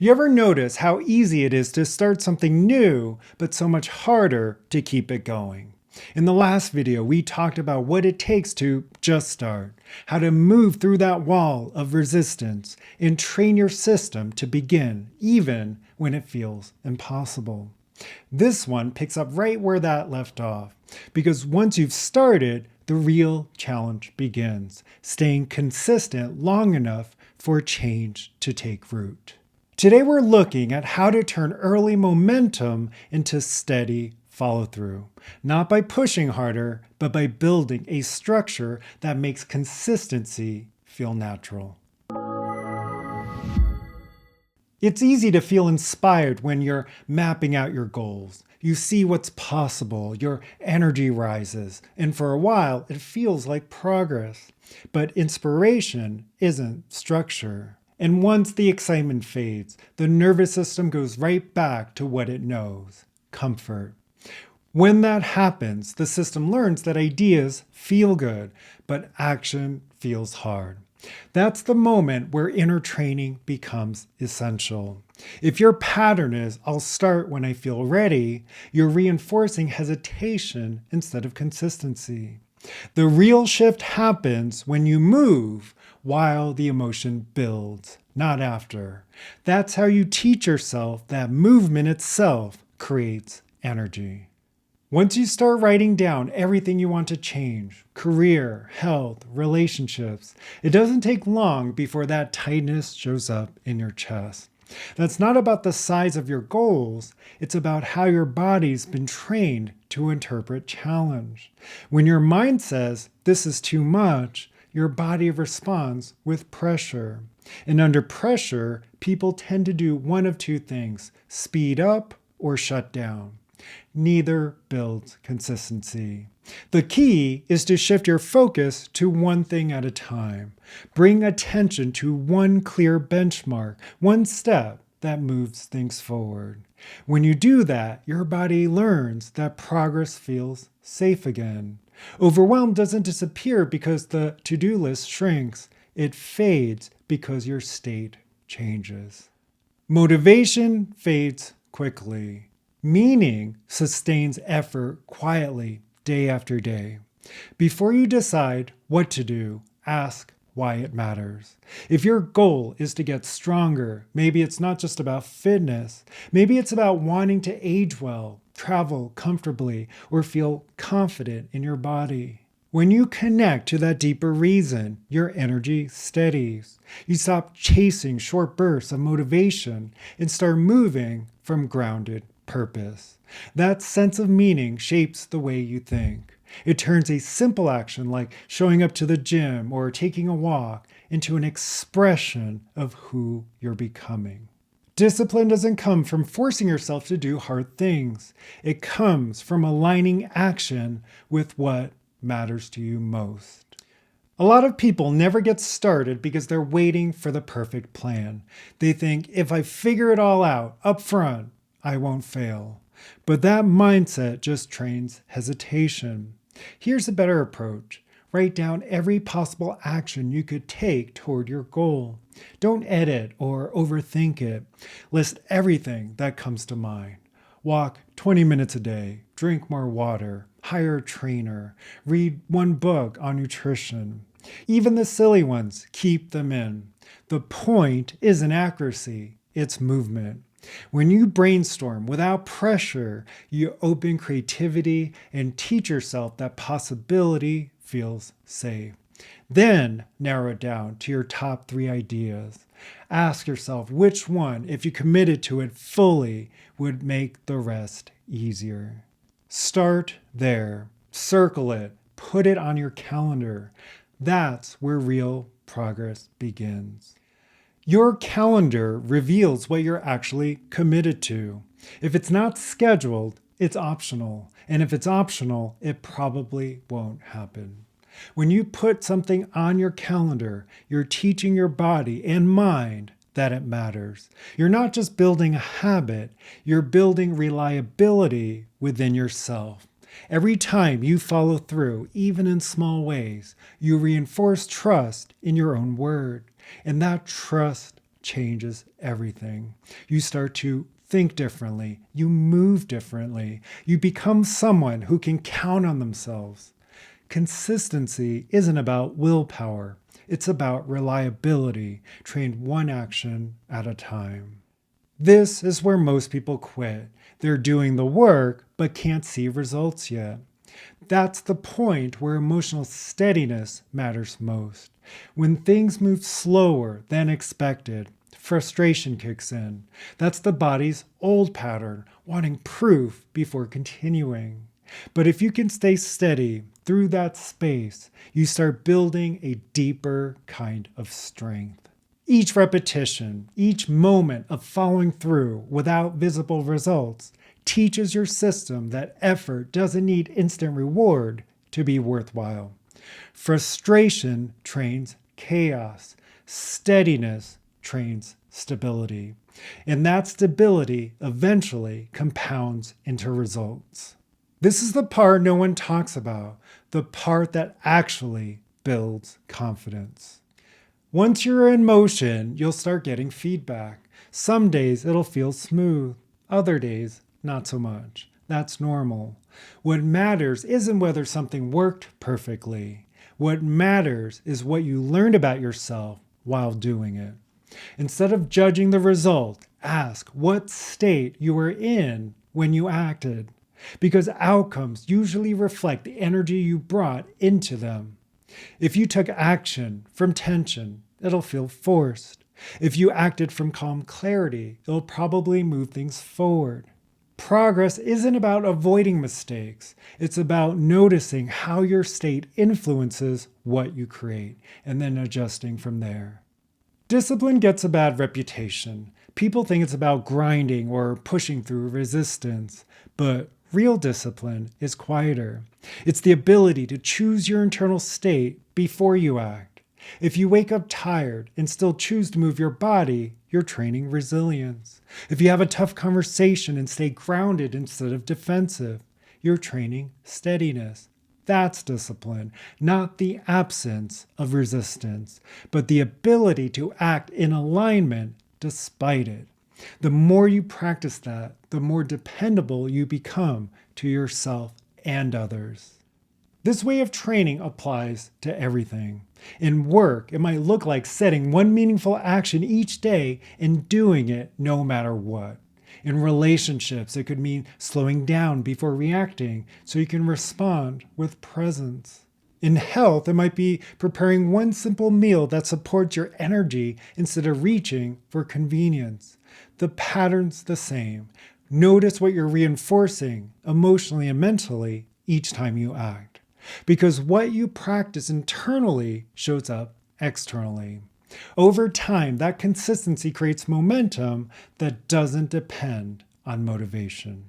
You ever notice how easy it is to start something new, but so much harder to keep it going? In the last video, we talked about what it takes to just start, how to move through that wall of resistance and train your system to begin, even when it feels impossible. This one picks up right where that left off, because once you've started, the real challenge begins, staying consistent long enough for change to take root. Today we're looking at how to turn early momentum into steady follow-through, not by pushing harder, but by building a structure that makes consistency feel natural. It's easy to feel inspired when you're mapping out your goals. You see what's possible, your energy rises, and for a while it feels like progress. But inspiration isn't structure. And once the excitement fades, the nervous system goes right back to what it knows: comfort. When that happens, the system learns that ideas feel good, but action feels hard. That's the moment where inner training becomes essential. If your pattern is, "I'll start when I feel ready," you're reinforcing hesitation instead of consistency. The real shift happens when you move while the emotion builds, not after. That's how you teach yourself that movement itself creates energy. Once you start writing down everything you want to change, career, health, relationships, it doesn't take long before that tightness shows up in your chest. That's not about the size of your goals, it's about how your body's been trained to interpret challenge. When your mind says, "This is too much," your body responds with pressure. And under pressure, people tend to do one of two things: speed up or shut down. Neither builds consistency. The key is to shift your focus to one thing at a time. Bring attention to one clear benchmark, one step that moves things forward. When you do that, your body learns that progress feels safe again. Overwhelm doesn't disappear because the to-do list shrinks. It fades because your state changes. Motivation fades quickly. Meaning sustains effort quietly, day after day. Before you decide what to do, ask why it matters. If your goal is to get stronger, maybe it's not just about fitness. Maybe it's about wanting to age well, travel comfortably, or feel confident in your body. When you connect to that deeper reason, your energy steadies. You stop chasing short bursts of motivation and start moving from grounded purpose. That sense of meaning shapes the way you think. It turns a simple action like showing up to the gym or taking a walk into an expression of who you're becoming. Discipline doesn't come from forcing yourself to do hard things. It comes from aligning action with what matters to you most. A lot of people never get started because they're waiting for the perfect plan. They think, if I figure it all out up front, I won't fail. But that mindset just trains hesitation. Here's a better approach. Write down every possible action you could take toward your goal. Don't edit or overthink it. List everything that comes to mind. Walk 20 minutes a day, drink more water, hire a trainer, read one book on nutrition. Even the silly ones, keep them in. The point isn't accuracy, it's movement. When you brainstorm without pressure, you open creativity and teach yourself that possibility feels safe. Then narrow it down to your top 3 ideas. Ask yourself which one, if you committed to it fully, would make the rest easier. Start there. Circle it. Put it on your calendar. That's where real progress begins. Your calendar reveals what you're actually committed to. If it's not scheduled, it's optional. And if it's optional, it probably won't happen. When you put something on your calendar, you're teaching your body and mind that it matters. You're not just building a habit, you're building reliability within yourself. Every time you follow through, even in small ways, you reinforce trust in your own word. And that trust changes everything. You start to think differently. You move differently. You become someone who can count on themselves. Consistency isn't about willpower. It's about reliability, trained one action at a time. This is where most people quit. They're doing the work, but can't see results yet. That's the point where emotional steadiness matters most. When things move slower than expected, frustration kicks in. That's the body's old pattern, wanting proof before continuing. But if you can stay steady through that space, you start building a deeper kind of strength. Each repetition, each moment of following through without visible results teaches your system that effort doesn't need instant reward to be worthwhile. Frustration trains chaos. Steadiness trains stability. And that stability eventually compounds into results. This is the part no one talks about, the part that actually builds confidence. Once you're in motion, you'll start getting feedback. Some days it'll feel smooth, other days not so much. That's normal. What matters isn't whether something worked perfectly. What matters is what you learned about yourself while doing it. Instead of judging the result, ask what state you were in when you acted, because outcomes usually reflect the energy you brought into them. If you took action from tension, it'll feel forced. If you acted from calm clarity, it'll probably move things forward. Progress isn't about avoiding mistakes. It's about noticing how your state influences what you create and then adjusting from there. Discipline gets a bad reputation. People think it's about grinding or pushing through resistance, but real discipline is quieter. It's the ability to choose your internal state before you act. If you wake up tired and still choose to move your body, you're training resilience. If you have a tough conversation and stay grounded instead of defensive, you're training steadiness. That's discipline, not the absence of resistance, but the ability to act in alignment despite it. The more you practice that, the more dependable you become to yourself and others. This way of training applies to everything. In work, it might look like setting one meaningful action each day and doing it no matter what. In relationships, it could mean slowing down before reacting so you can respond with presence. In health, it might be preparing one simple meal that supports your energy instead of reaching for convenience. The pattern's the same. Notice what you're reinforcing emotionally and mentally each time you act. Because what you practice internally shows up externally. Over time, that consistency creates momentum that doesn't depend on motivation.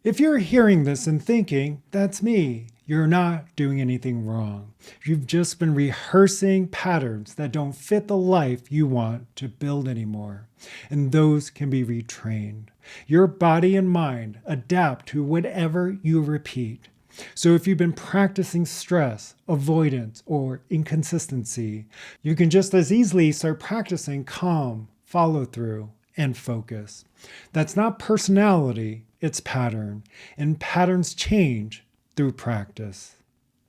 If you're hearing this and thinking, that's me, you're not doing anything wrong. You've just been rehearsing patterns that don't fit the life you want to build anymore. And those can be retrained. Your body and mind adapt to whatever you repeat. So if you've been practicing stress, avoidance, or inconsistency, you can just as easily start practicing calm, follow through, and focus. That's not personality, it's pattern. And patterns change through practice.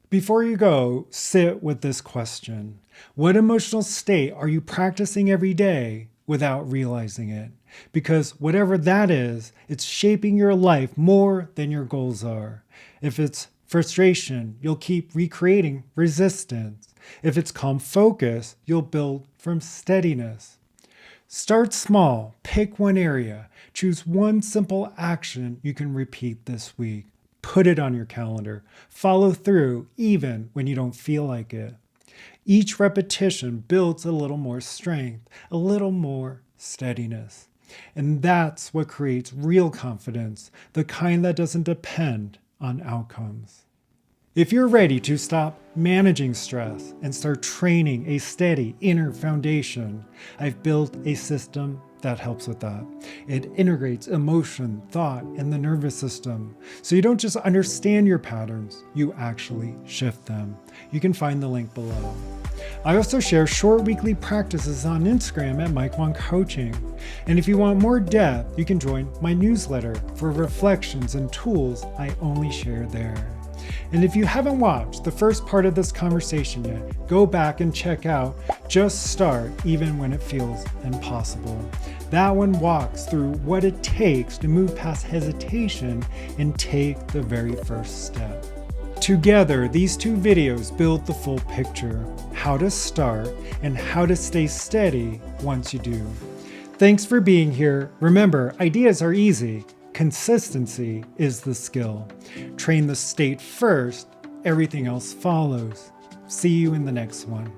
Before you go, sit with this question. What emotional state are you practicing every day without realizing it? Because whatever that is, it's shaping your life more than your goals are. If it's frustration, you'll keep recreating resistance. If it's calm focus, you'll build from steadiness. Start small, pick one area, choose one simple action you can repeat this week. Put it on your calendar. Follow through even when you don't feel like it. Each repetition builds a little more strength, a little more steadiness. And that's what creates real confidence, the kind that doesn't depend on outcomes. If you're ready to stop managing stress and start training a steady inner foundation, I've built a system that helps with that. It integrates emotion, thought, and the nervous system. So you don't just understand your patterns, you actually shift them. You can find the link below. I also share short weekly practices on Instagram at Mike Wang Coaching. And if you want more depth, you can join my newsletter for reflections and tools I only share there. And if you haven't watched the first part of this conversation yet, go back and check out Just Start Even When It Feels Impossible. That one walks through what it takes to move past hesitation and take the very first step. Together, these two videos build the full picture, how to start and how to stay steady once you do. Thanks for being here. Remember, ideas are easy. Consistency is the skill. Train the state first, everything else follows. See you in the next one.